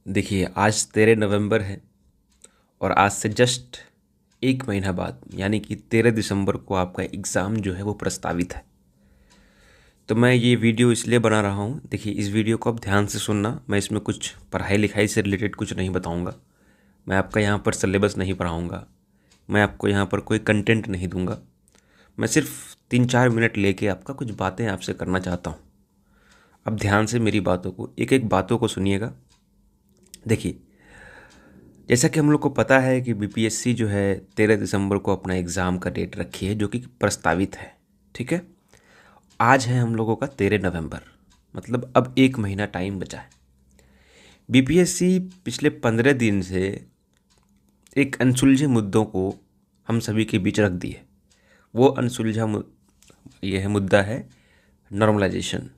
देखिए, आज 13 नवंबर है और आज से जस्ट एक महीना बाद यानी कि 13 दिसंबर को आपका एग्ज़ाम जो है वो प्रस्तावित है। तो मैं ये वीडियो इसलिए बना रहा हूँ। देखिए, इस वीडियो को आप ध्यान से सुनना। मैं इसमें कुछ पढ़ाई लिखाई से रिलेटेड कुछ नहीं बताऊँगा। मैं आपका यहाँ पर सिलेबस नहीं पढ़ाऊँगा। मैं आपको यहाँ पर कोई कंटेंट नहीं दूँगा। मैं सिर्फ 3-4 मिनट लेके आपका कुछ बातें आपसे करना चाहता हूँ। अब ध्यान से मेरी बातों को एक एक बातों को सुनिएगा। देखिए, जैसा कि हम लोग को पता है कि बीपीएससी जो है 13 दिसंबर को अपना एग्ज़ाम का डेट रखी है, जो कि प्रस्तावित है। ठीक है, आज है हम लोगों का 13 नवंबर, मतलब अब एक महीना टाइम बचा है। बीपीएससी पिछले 15 दिन से एक अनसुलझे मुद्दों को हम सभी के बीच रख दी है। वो यह मुद्दा है नॉर्मलाइजेशन।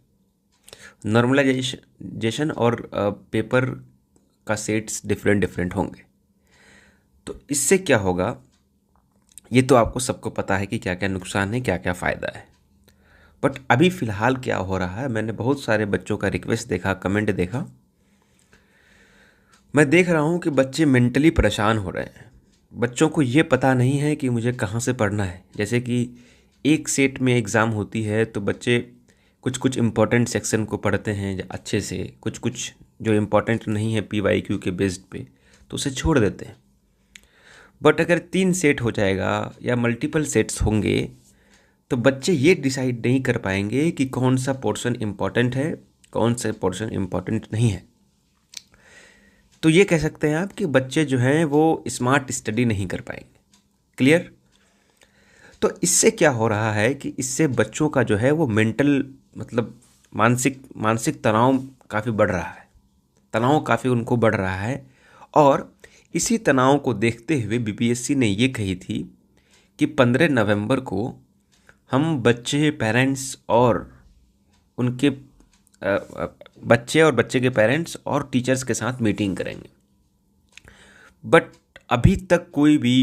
नॉर्मलाइजेशन और पेपर का सेट्स डिफरेंट डिफरेंट होंगे। तो इससे क्या होगा, ये तो आपको सबको पता है कि क्या क्या नुकसान है, क्या क्या फ़ायदा है। बट अभी फ़िलहाल क्या हो रहा है, मैंने बहुत सारे बच्चों का रिक्वेस्ट देखा, कमेंट देखा। मैं देख रहा हूँ कि बच्चे मेंटली परेशान हो रहे हैं। बच्चों को ये पता नहीं है कि मुझे कहाँ से पढ़ना है। जैसे कि एक सेट में एग्ज़ाम होती है तो बच्चे कुछ कुछ इम्पोर्टेंट सेक्शन को पढ़ते हैं अच्छे से, कुछ कुछ जो इम्पोर्टेंट नहीं है पीवाईक्यू के बेस्ड पे तो उसे छोड़ देते हैं। बट अगर 3 सेट हो जाएगा या मल्टीपल सेट्स होंगे तो बच्चे ये डिसाइड नहीं कर पाएंगे कि कौन सा पोर्शन इम्पॉर्टेंट है, कौन सा पोर्शन इम्पॉर्टेंट नहीं है। तो ये कह सकते हैं आप कि बच्चे जो हैं वो स्मार्ट स्टडी नहीं कर पाएंगे। क्लियर? तो इससे क्या हो रहा है कि इससे बच्चों का जो है वो मेंटल मतलब मानसिक तनाव काफ़ी बढ़ रहा है। तनाव काफ़ी उनको बढ़ रहा है। और इसी तनाव को देखते हुए बीपीएससी ने ये कही थी कि 15 नवंबर को हम बच्चे, पेरेंट्स और उनके बच्चे और बच्चे के पेरेंट्स और टीचर्स के साथ मीटिंग करेंगे। बट अभी तक कोई भी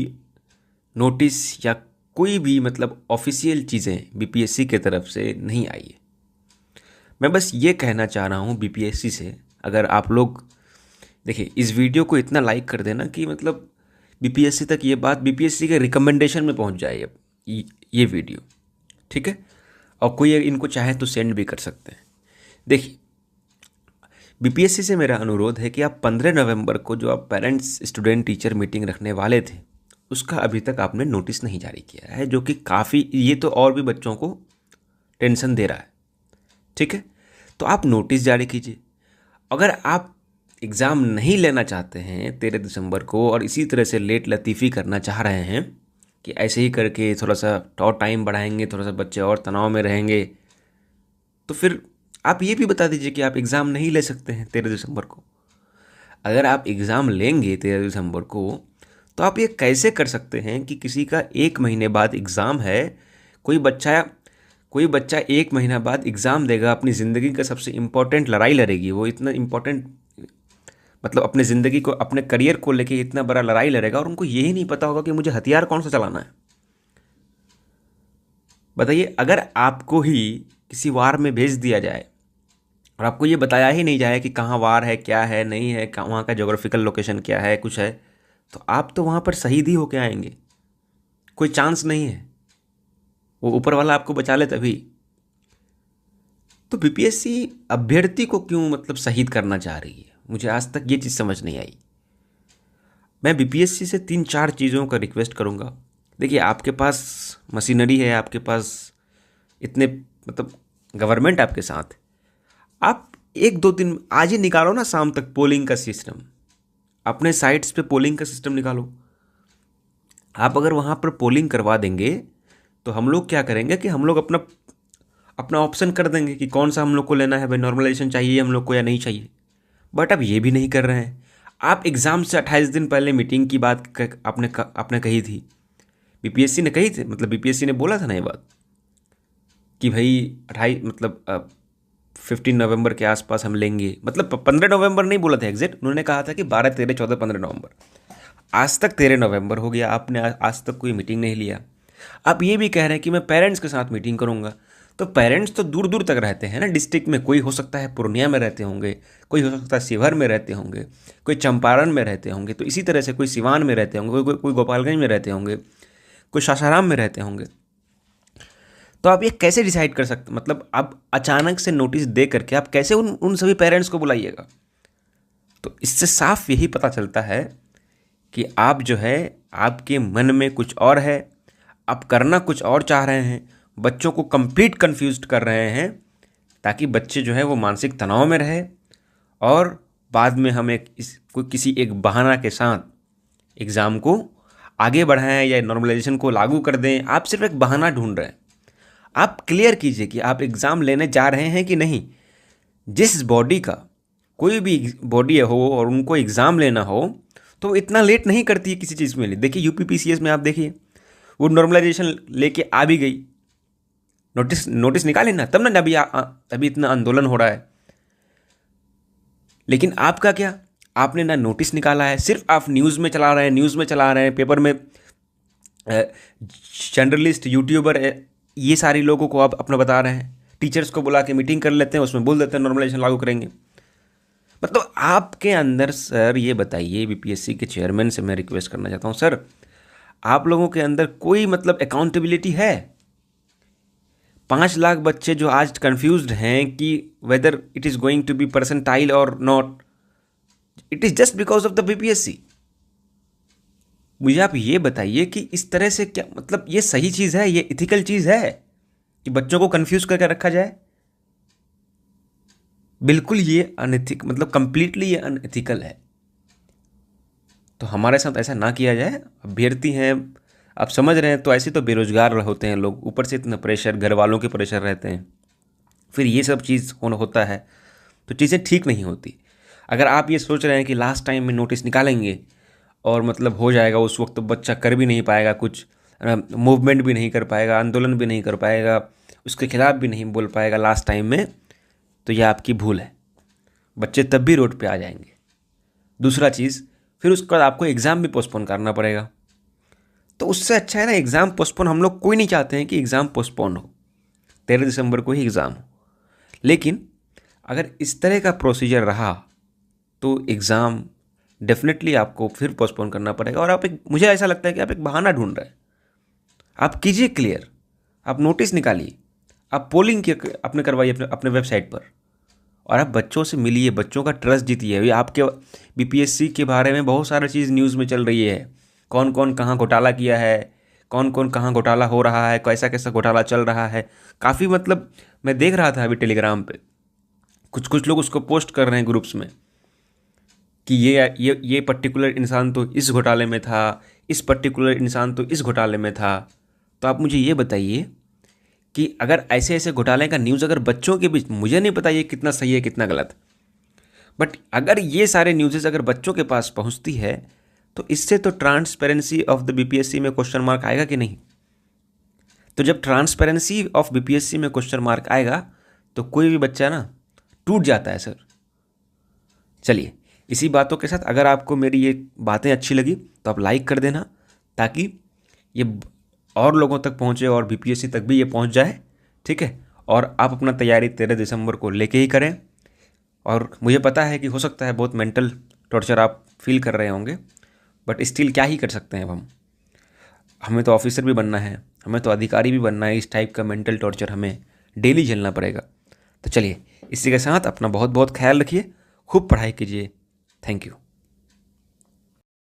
नोटिस या कोई भी मतलब ऑफिशियल चीज़ें बीपीएससी के तरफ से नहीं आई है। मैं बस ये कहना चाह रहा हूँ बीपीएससी से, अगर आप लोग देखिए इस वीडियो को इतना लाइक कर देना कि मतलब बीपीएससी तक ये बात, बीपीएससी के रिकमेंडेशन में पहुँच जाए अब ये वीडियो। ठीक है, और कोई इनको चाहे तो सेंड भी कर सकते हैं। देखिए, बीपीएससी से मेरा अनुरोध है कि आप 15 नवंबर को जो आप पेरेंट्स स्टूडेंट टीचर मीटिंग रखने वाले थे उसका अभी तक आपने नोटिस नहीं जारी किया है, जो कि काफ़ी, ये तो और भी बच्चों को टेंशन दे रहा है। ठीक है, तो आप नोटिस जारी कीजिए। अगर आप एग्ज़ाम नहीं लेना चाहते हैं 13 दिसंबर को और इसी तरह से लेट लतीफ़ी करना चाह रहे हैं कि ऐसे ही करके थोड़ा सा और टाइम बढ़ाएंगे, थोड़ा सा बच्चे और तनाव में रहेंगे, तो फिर आप ये भी बता दीजिए कि आप एग्ज़ाम नहीं ले सकते हैं 13 दिसंबर को। अगर आप एग्ज़ाम लेंगे 13 दिसंबर को तो आप ये कैसे कर सकते हैं कि किसी का एक महीने बाद एग्ज़ाम है, कोई बच्चा एक महीना बाद एग्ज़ाम देगा, अपनी ज़िंदगी का सबसे इम्पोर्टेंट लड़ाई लड़ेगी, वो इतना इम्पोर्टेंट मतलब अपने ज़िंदगी को, अपने करियर को लेके इतना बड़ा लड़ाई लड़ेगा और उनको यही नहीं पता होगा कि मुझे हथियार कौन सा चलाना है। बताइए, अगर आपको ही किसी वार में भेज दिया जाए और आपको ये बताया ही नहीं जाए कि कहाँ वार है, क्या है, नहीं है, कहाँ वहाँ का जोग्राफिकल लोकेशन क्या है, कुछ है, तो आप तो वहाँ पर शहीद ही होके आएंगे। कोई चांस नहीं है, वो ऊपर वाला आपको बचा ले तभी। तो बीपीएससी अभ्यर्थी को क्यों मतलब शहीद करना चाह रही है, मुझे आज तक ये चीज़ समझ नहीं आई। मैं बीपीएससी से 3-4 चीज़ों का रिक्वेस्ट करूँगा। देखिए, आपके पास मशीनरी है, आपके पास इतने मतलब गवर्नमेंट आपके साथ, आप 1-2 दिन आज ही निकालो ना, शाम तक पोलिंग का सिस्टम, अपने साइट्स पे पोलिंग का सिस्टम निकालो। आप अगर वहाँ पर पोलिंग करवा देंगे तो हम लोग क्या करेंगे कि हम लोग अपना अपना ऑप्शन कर देंगे कि कौन सा हम लोग को लेना है, भाई नॉर्मलाइजेशन चाहिए हम लोग को या नहीं चाहिए। बट अब ये भी नहीं कर रहे हैं। आप एग्ज़ाम से 28 दिन पहले मीटिंग की बात आपने कही थी, बीपीएससी ने कही थी, मतलब बीपीएससी ने बोला था ना ये बात कि भाई 28 मतलब 15 नवंबर के आसपास हम लेंगे, मतलब 15 नवंबर नहीं बोला था एग्जैक्ट, उन्होंने कहा था कि 12, 13, 14, 15 नवंबर। आज तक 13 नवंबर हो गया, आपने आज तक कोई मीटिंग नहीं लिया। आप ये भी कह रहे हैं कि मैं पेरेंट्स के साथ मीटिंग करूंगा। तो पेरेंट्स तो दूर दूर तक रहते हैं ना डिस्ट्रिक्ट में। कोई हो सकता है पूर्णिया में रहते होंगे, कोई हो सकता है शिवहर में रहते होंगे, कोई चंपारण में रहते होंगे, तो इसी तरह से कोई सिवान में रहते होंगे, कोई गोपालगंज में रहते होंगे, कोई सासाराम में रहते होंगे। तो आप ये कैसे डिसाइड कर सकते, मतलब आप अचानक से नोटिस दे करके आप कैसे उन सभी पेरेंट्स को बुलाइएगा? तो इससे साफ यही पता चलता है कि आप जो है, आपके मन में कुछ और है, आप करना कुछ और चाह रहे हैं, बच्चों को कंप्लीट कंफ्यूज्ड कर रहे हैं, ताकि बच्चे जो है वो मानसिक तनाव में रहे और बाद में हम किसी एक बहाना के साथ एग्ज़ाम को आगे बढ़ाएं या नॉर्मलाइजेशन को लागू कर दें। आप सिर्फ एक बहाना ढूंढ रहे हैं। आप क्लियर कीजिए कि आप एग्ज़ाम लेने जा रहे हैं कि नहीं। जिस बॉडी का कोई भी बॉडी हो और उनको एग्ज़ाम लेना हो तो इतना लेट नहीं करती है किसी चीज़ में। देखिए यूपीपीसीएस में आप देखिए, वो नॉर्मलाइजेशन लेके आ भी गई, नोटिस निकाले ना, तब ना अभी इतना आंदोलन हो रहा है। लेकिन आपका क्या, आपने ना नोटिस निकाला है, सिर्फ आप न्यूज़ में चला रहे हैं, पेपर में जर्नलिस्ट, यूट्यूबर, ये सारे लोगों को आप अपना बता रहे हैं। टीचर्स को बुला के मीटिंग कर लेते हैं, उसमें बोल देते हैं नॉर्मलाइजेशन लागू करेंगे। मतलब आपके अंदर, सर ये बताइए, बीपीएससी के चेयरमैन से मैं रिक्वेस्ट करना चाहता हूँ, सर आप लोगों के अंदर कोई मतलब अकाउंटेबिलिटी है? 5 लाख बच्चे जो आज कंफ्यूज्ड हैं कि whether it is going to be percentile और not, it is just because of the BPSC. मुझे आप ये बताइए कि इस तरह से क्या, मतलब ये सही चीज़ है, ये इथिकल चीज़ है कि बच्चों को कंफ्यूज करके रखा जाए? बिल्कुल ये अनएथिक, मतलब कंप्लीटली ये अनएथिकल है। तो हमारे साथ ऐसा ना किया जाए। अभ्यर्थी हैं, आप समझ रहे हैं, तो ऐसे तो बेरोजगार होते हैं लोग, ऊपर से इतना प्रेशर, घर वालों के प्रेशर रहते हैं, फिर ये सब चीज़ होता है तो चीज़ें ठीक नहीं होती। अगर आप ये सोच रहे हैं कि लास्ट टाइम में नोटिस निकालेंगे और मतलब हो जाएगा, उस वक्त तो बच्चा कर भी नहीं पाएगा, कुछ मूवमेंट भी नहीं कर पाएगा, आंदोलन भी नहीं कर पाएगा, उसके खिलाफ भी नहीं बोल पाएगा लास्ट टाइम में, तो यह आपकी भूल है। बच्चे तब भी रोड पे आ जाएंगे। दूसरा चीज़, फिर उसके बाद आपको एग्ज़ाम भी पोस्टपोन करना पड़ेगा। तो उससे अच्छा है ना एग्ज़ाम पोस्टपोन, हम लोग कोई नहीं चाहते हैं कि एग्ज़ाम पोस्टपोन हो, 13 दिसंबर को ही एग्ज़ाम हो। लेकिन अगर इस तरह का प्रोसीजर रहा तो एग्ज़ाम डेफिनेटली आपको फिर पोस्टपोन करना पड़ेगा। और मुझे ऐसा लगता है कि आप एक बहाना ढूंढ रहे हैं। आप कीजिए क्लियर, आप नोटिस निकालिए, आप पोलिंग अपने करवाइए अपने वेबसाइट पर, और आप बच्चों से मिलिए, बच्चों का ट्रस्ट जीतिए। अभी आपके बीपीएससी के बारे में बहुत सारी चीज़ न्यूज़ में चल रही है, कौन कौन कहाँ घोटाला किया है, कौन कौन कहाँ घोटाला हो रहा है, कैसा कैसा घोटाला चल रहा है। काफ़ी मतलब मैं देख रहा था अभी टेलीग्राम पे कुछ लोग उसको पोस्ट कर रहे हैं ग्रुप्स में कि ये पर्टिकुलर इंसान तो इस घोटाले में था, इस पर्टिकुलर इंसान तो इस घोटाले में था। तो आप मुझे ये बताइए कि अगर ऐसे ऐसे घोटाले का न्यूज़ अगर बच्चों के बीच, मुझे नहीं पता ये कितना सही है कितना गलत, बट अगर ये सारे न्यूज़ेस अगर बच्चों के पास पहुंचती है तो इससे तो ट्रांसपेरेंसी ऑफ द बीपीएससी में क्वेश्चन मार्क आएगा कि नहीं? तो जब ट्रांसपेरेंसी ऑफ बीपीएससी में क्वेश्चन मार्क आएगा तो कोई भी बच्चा ना टूट जाता है, सर। चलिए, इसी बातों के साथ अगर आपको मेरी ये बातें अच्छी लगी तो आप लाइक कर देना, ताकि ये और लोगों तक पहुँचे और बीपीएससी तक भी ये पहुँच जाए, ठीक है। और आप अपना तैयारी 13 दिसंबर को लेके ही करें। और मुझे पता है कि हो सकता है बहुत मेंटल टॉर्चर आप फील कर रहे होंगे, बट स्टिल क्या ही कर सकते हैं अब हमें तो ऑफिसर भी बनना है, हमें तो अधिकारी भी बनना है। इस टाइप का मेंटल टॉर्चर हमें डेली झेलना पड़ेगा। तो चलिए, इसी के साथ अपना बहुत बहुत ख्याल रखिए, खूब पढ़ाई कीजिए। Thank you.